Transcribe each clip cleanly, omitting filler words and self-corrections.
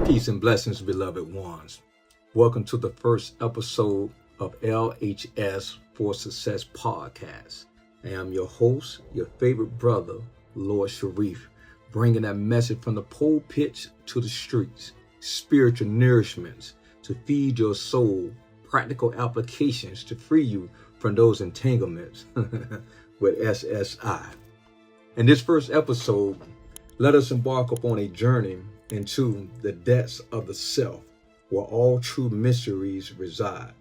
Peace and blessings, beloved ones. Welcome to the first episode of LHS for Success podcast. I am your host, your favorite brother, Lord Sharief, bringing that message from the pulpit to the streets, spiritual nourishments to feed your soul, practical applications to free you from those entanglements with SSI. In this first episode, let us embark upon a journey into the depths of the self, where all true mysteries reside.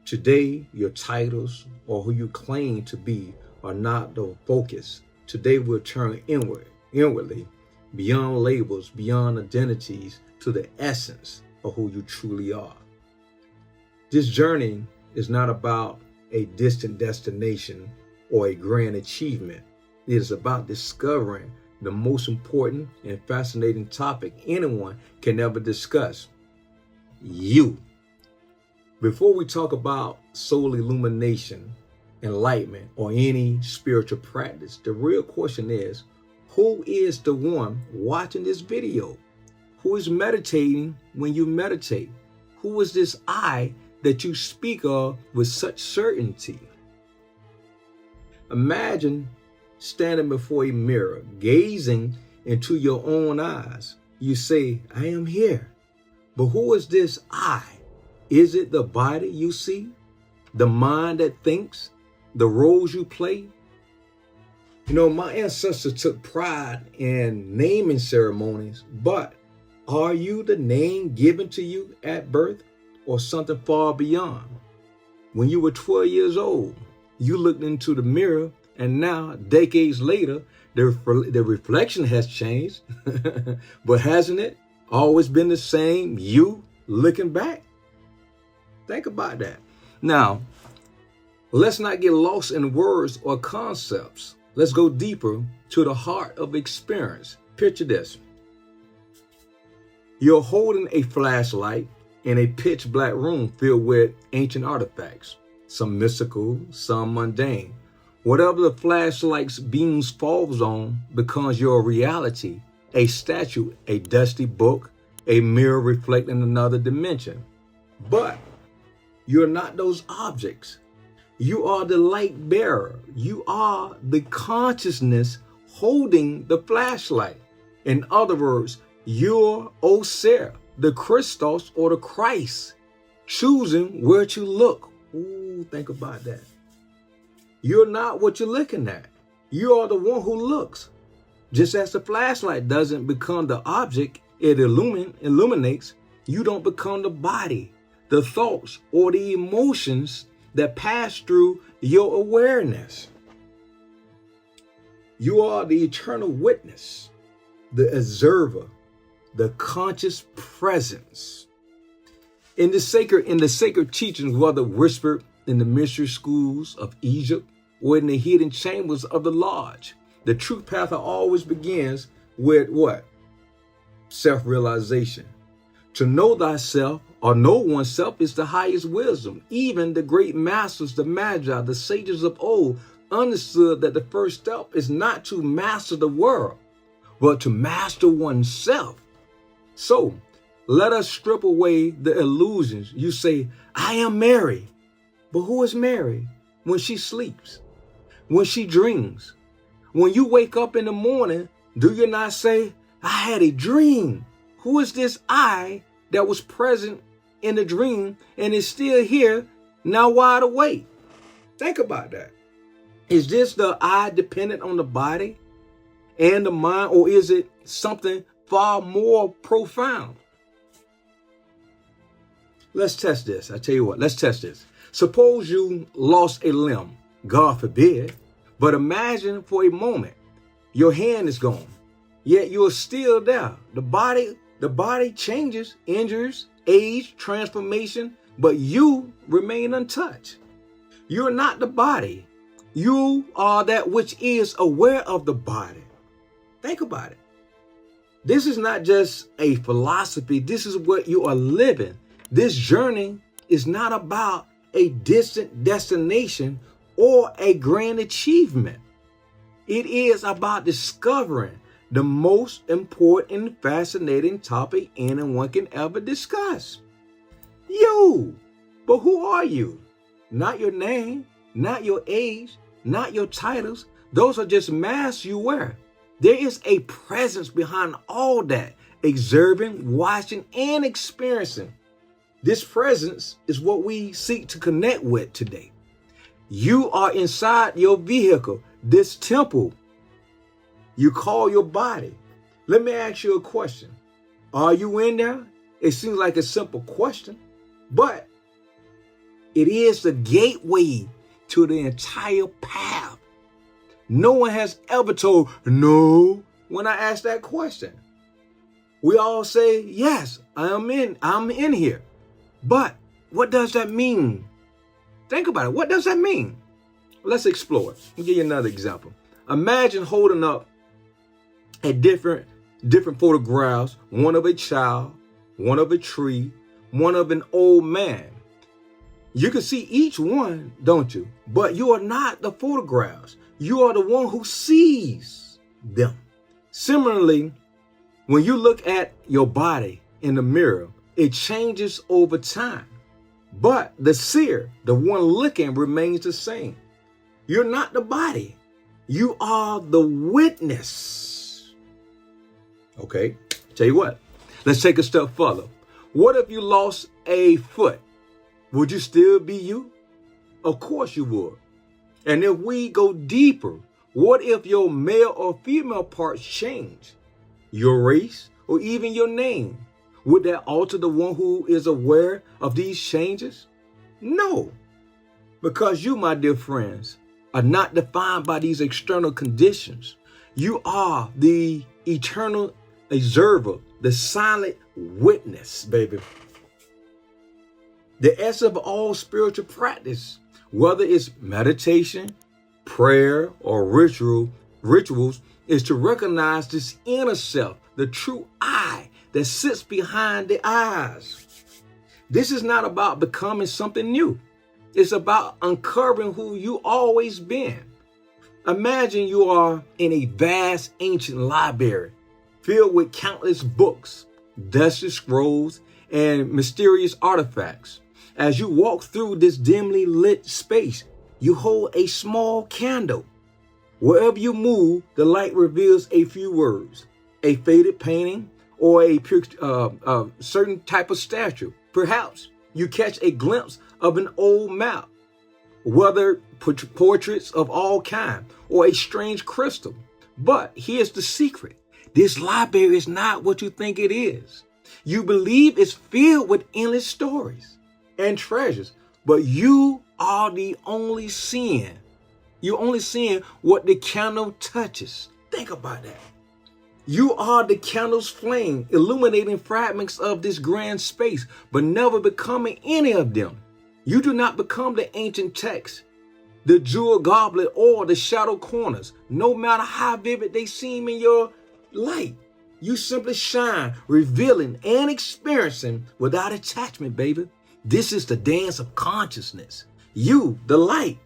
Today, your titles or who you claim to be are not the focus. Today, we'll turn inwardly, beyond labels, beyond identities, to the essence of who you truly are. This journey is not about a distant destination or a grand achievement. It is about discovering the most important and fascinating topic anyone can ever discuss: you. Before we talk about soul illumination, enlightenment, or any spiritual practice, the real question is, who is the one watching this video? Who is meditating when you meditate? Who is this I that you speak of with such certainty? Imagine standing before a mirror, gazing into your own eyes. You say, I am here. But who is this I? Is it the body you see? The mind that thinks? The roles you play? You know, my ancestors took pride in naming ceremonies, but are you the name given to you at birth or something far beyond? When you were 12 years old, you looked into the mirror, and now, decades later, the reflection has changed. But hasn't it always been the same you looking back? Think about that. Now, let's not get lost in words or concepts. Let's go deeper to the heart of experience. Picture this. You're holding a flashlight in a pitch black room filled with ancient artifacts, some mystical, some mundane. Whatever the flashlight's beams falls on becomes your reality, a statue, a dusty book, a mirror reflecting another dimension. But you're not those objects. You are the light bearer. You are the consciousness holding the flashlight. In other words, you're Osir, the Christos or the Christ, choosing where to look. Ooh, think about that. You're not what you're looking at. You are the one who looks. Just as the flashlight doesn't become the object it illuminates, you don't become the body, the thoughts, or the emotions that pass through your awareness. You are the eternal witness, the observer, the conscious presence. In the sacred teachings, whether whispered in the mystery schools of Egypt or in the hidden chambers of the lodge, the truth path always begins with what? Self-realization. To know thyself or know oneself is the highest wisdom. Even the great masters, the magi, the sages of old understood that the first step is not to master the world, but to master oneself. So let us strip away the illusions. You say, I am Mary. But who is Mary? When she sleeps, when she dreams, when you wake up in the morning, do you not say, I had a dream? Who is this I that was present in the dream and is still here, now wide awake? Think about that. Is this the I dependent on the body and the mind, or is it something far more profound? Let's test this. I tell you what, let's test this. Suppose you lost a limb, God forbid, but imagine for a moment your hand is gone, yet you're still there. The body changes, injures, age, transformation, but you remain untouched. You're not the body. You are that which is aware of the body. Think about it. This is not just a philosophy. This is what you are living. This journey is not about a distant destination or a grand achievement. It is about discovering the most important and fascinating topic anyone can ever discuss. You. But who are you? Not your name, not your age, not your titles. Those are just masks you wear. There is a presence behind all that, observing, watching, and experiencing. This presence is what we seek to connect with today. You are inside your vehicle, this temple you call your body. Let me ask you a question. Are you in there? It seems like a simple question, but it is the gateway to the entire path. No one has ever told no when I ask that question. We all say, yes, I'm in here. But what does that mean? Think about it. What does that mean? Let's explore it. I'll give you another example. Imagine holding up a different photographs, one of a child, one of a tree, one of an old man. You can see each one, don't you? But you are not the photographs. You are the one who sees them. Similarly, when you look at your body in the mirror, it changes over time. But the seer, the one looking, remains the same. You're not the body. You are the witness. Okay, tell you what. Let's take a step further. What if you lost a foot? Would you still be you? Of course you would. And if we go deeper, what if your male or female parts change? Your race or even your name? Would that alter the one who is aware of these changes? No. Because you, my dear friends, are not defined by these external conditions. You are the eternal observer, the silent witness, baby. The essence of all spiritual practice, whether it's meditation, prayer, or rituals, is to recognize this inner self, the true I that sits behind the eyes. This is not about becoming something new. It's about uncovering who you always been. Imagine you are in a vast ancient library filled with countless books, dusty scrolls, and mysterious artifacts. As you walk through this dimly lit space, you hold a small candle. Wherever you move, the light reveals a few words, a faded painting, or a certain type of statue. Perhaps you catch a glimpse of an old map, whether portraits of all kinds or a strange crystal. But here's the secret. This library is not what you think it is. You believe it's filled with endless stories and treasures, but you are the only seeing. You're only seeing what the candle touches. Think about that. You are the candle's flame, illuminating fragments of this grand space, but never becoming any of them. You do not become the ancient text, the jewel goblet, or the shadow corners, no matter how vivid they seem in your light. You simply shine, revealing and experiencing without attachment, baby. This is the dance of consciousness. You, the light,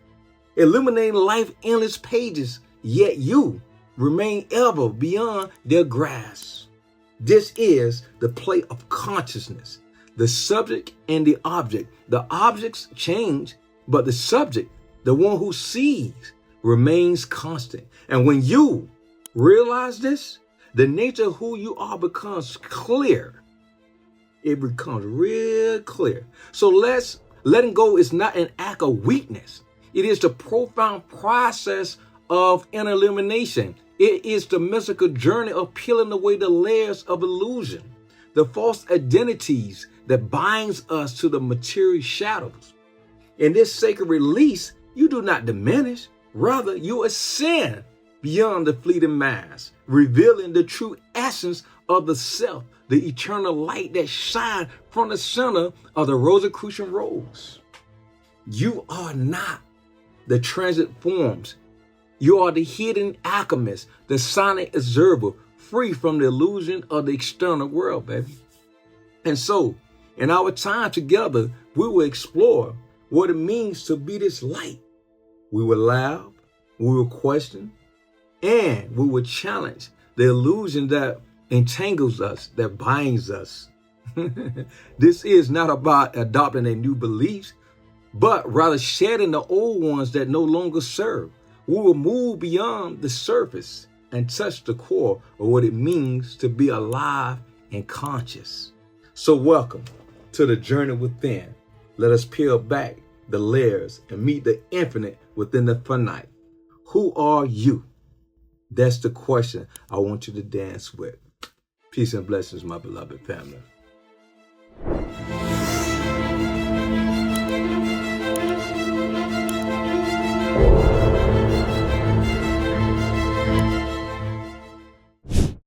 illuminating life's endless pages, yet you remain ever beyond their grasp. This is the play of consciousness, the subject and the object. The objects change, but the subject, the one who sees, remains constant. And when you realize this, the nature of who you are becomes clear. It becomes real clear. So letting go is not an act of weakness. It is the profound process of inner illumination. It is the mystical journey of peeling away the layers of illusion, the false identities that binds us to the material shadows. In this sacred release, you do not diminish. Rather, you ascend beyond the fleeting mask, revealing the true essence of the self, the eternal light that shines from the center of the Rosicrucian rose. You are not the transit forms. You are the hidden alchemist, the silent observer, free from the illusion of the external world, baby. And so, in our time together, we will explore what it means to be this light. We will laugh, we will question, and we will challenge the the illusion that entangles us, that binds us. This is not about adopting a new beliefs, but rather shedding the old ones that no longer serve. We will move beyond the surface and touch the core of what it means to be alive and conscious. So welcome to the journey within. Let us peel back the layers and meet the infinite within the finite. Who are you? That's the question I want you to dance with. Peace and blessings, my beloved family.